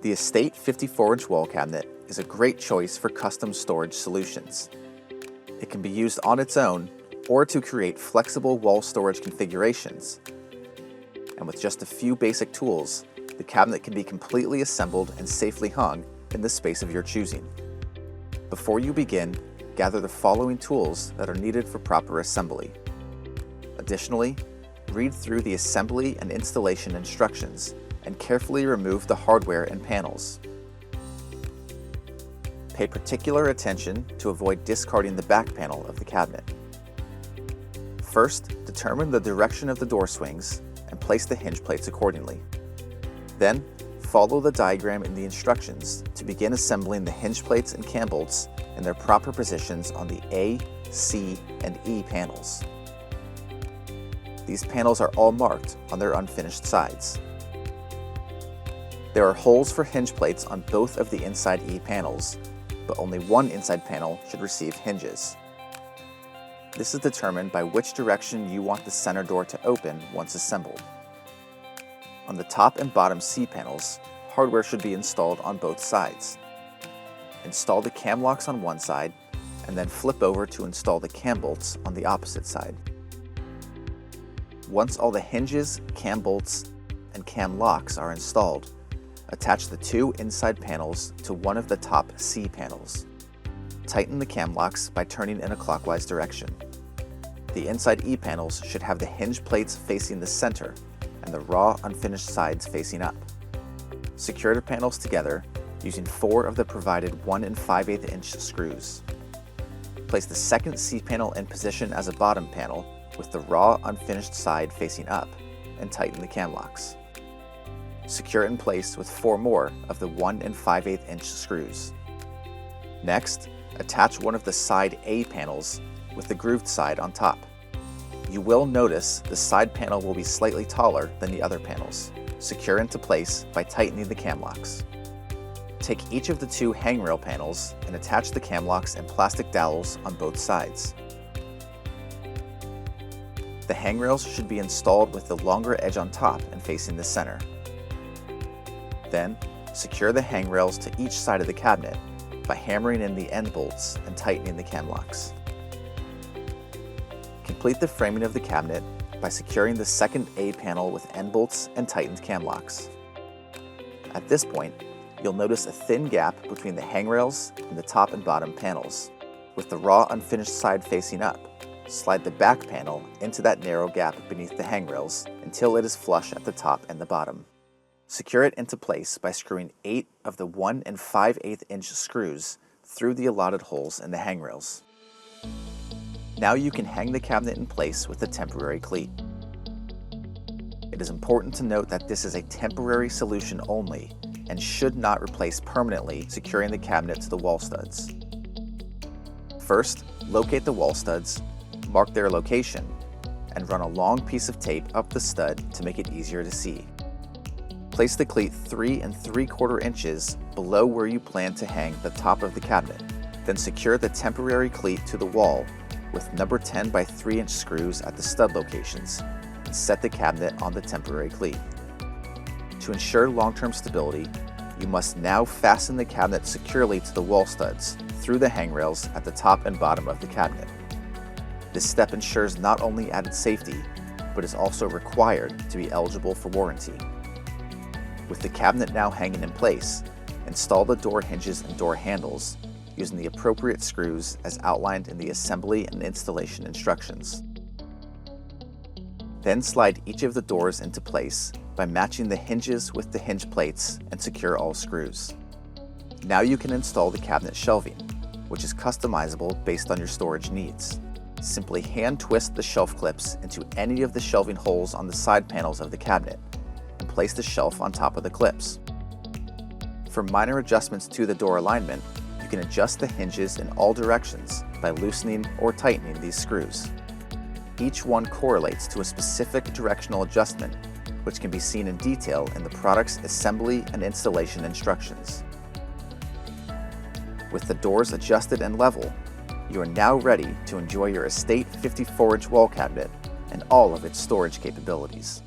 The Estate 54-inch wall cabinet is a great choice for custom storage solutions. It can be used on its own or to create flexible wall storage configurations. And with just a few basic tools, the cabinet can be completely assembled and safely hung in the space of your choosing. Before you begin, gather the following tools that are needed for proper assembly. Additionally, read through the assembly and installation instructions and carefully remove the hardware and panels. Pay particular attention to avoid discarding the back panel of the cabinet. First, determine the direction of the door swings and place the hinge plates accordingly. Then, follow the diagram in the instructions to begin assembling the hinge plates and cam bolts in their proper positions on the A, C, and E panels. These panels are all marked on their unfinished sides. There are holes for hinge plates on both of the inside E panels, but only one inside panel should receive hinges. This is determined by which direction you want the center door to open once assembled. On the top and bottom C panels, hardware should be installed on both sides. Install the cam locks on one side, and then flip over to install the cam bolts on the opposite side. Once all the hinges, cam bolts, and cam locks are installed, attach the two inside panels to one of the top C panels. Tighten the cam locks by turning in a clockwise direction. The inside E panels should have the hinge plates facing the center and the raw, unfinished sides facing up. Secure the panels together using 4 of the provided 1 5/8 inch screws. Place the second C panel in position as a bottom panel with the raw, unfinished side facing up and tighten the cam locks. Secure in place with 4 more of the 1 5/8 inch screws. Next, attach one of the side A panels with the grooved side on top. You will notice the side panel will be slightly taller than the other panels. Secure into place by tightening the cam locks. Take each of the 2 hangrail panels and attach the cam locks and plastic dowels on both sides. The hangrails should be installed with the longer edge on top and facing the center. Then, secure the hangrails to each side of the cabinet by hammering in the end bolts and tightening the cam locks. Complete the framing of the cabinet by securing the second A panel with end bolts and tightened cam locks. At this point, you'll notice a thin gap between the hangrails and the top and bottom panels. With the raw unfinished side facing up, slide the back panel into that narrow gap beneath the hangrails until it is flush at the top and the bottom. Secure it into place by screwing 8 of the 1 5/8 inch screws through the allotted holes in the hangrails. Now you can hang the cabinet in place with a temporary cleat. It is important to note that this is a temporary solution only and should not replace permanently securing the cabinet to the wall studs. First, locate the wall studs, mark their location, and run a long piece of tape up the stud to make it easier to see. Place the cleat 3 3/4 inches below where you plan to hang the top of the cabinet. Then secure the temporary cleat to the wall with number 10 by 3 inch screws at the stud locations and set the cabinet on the temporary cleat. To ensure long-term stability, you must now fasten the cabinet securely to the wall studs through the hangrails at the top and bottom of the cabinet. This step ensures not only added safety, but is also required to be eligible for warranty. With the cabinet now hanging in place, install the door hinges and door handles using the appropriate screws as outlined in the assembly and installation instructions. Then slide each of the doors into place by matching the hinges with the hinge plates and secure all screws. Now you can install the cabinet shelving, which is customizable based on your storage needs. Simply hand twist the shelf clips into any of the shelving holes on the side panels of the cabinet and place the shelf on top of the clips. For minor adjustments to the door alignment, you can adjust the hinges in all directions by loosening or tightening these screws. Each one correlates to a specific directional adjustment, which can be seen in detail in the product's assembly and installation instructions. With the doors adjusted and level, you are now ready to enjoy your Estate 54-inch wall cabinet and all of its storage capabilities.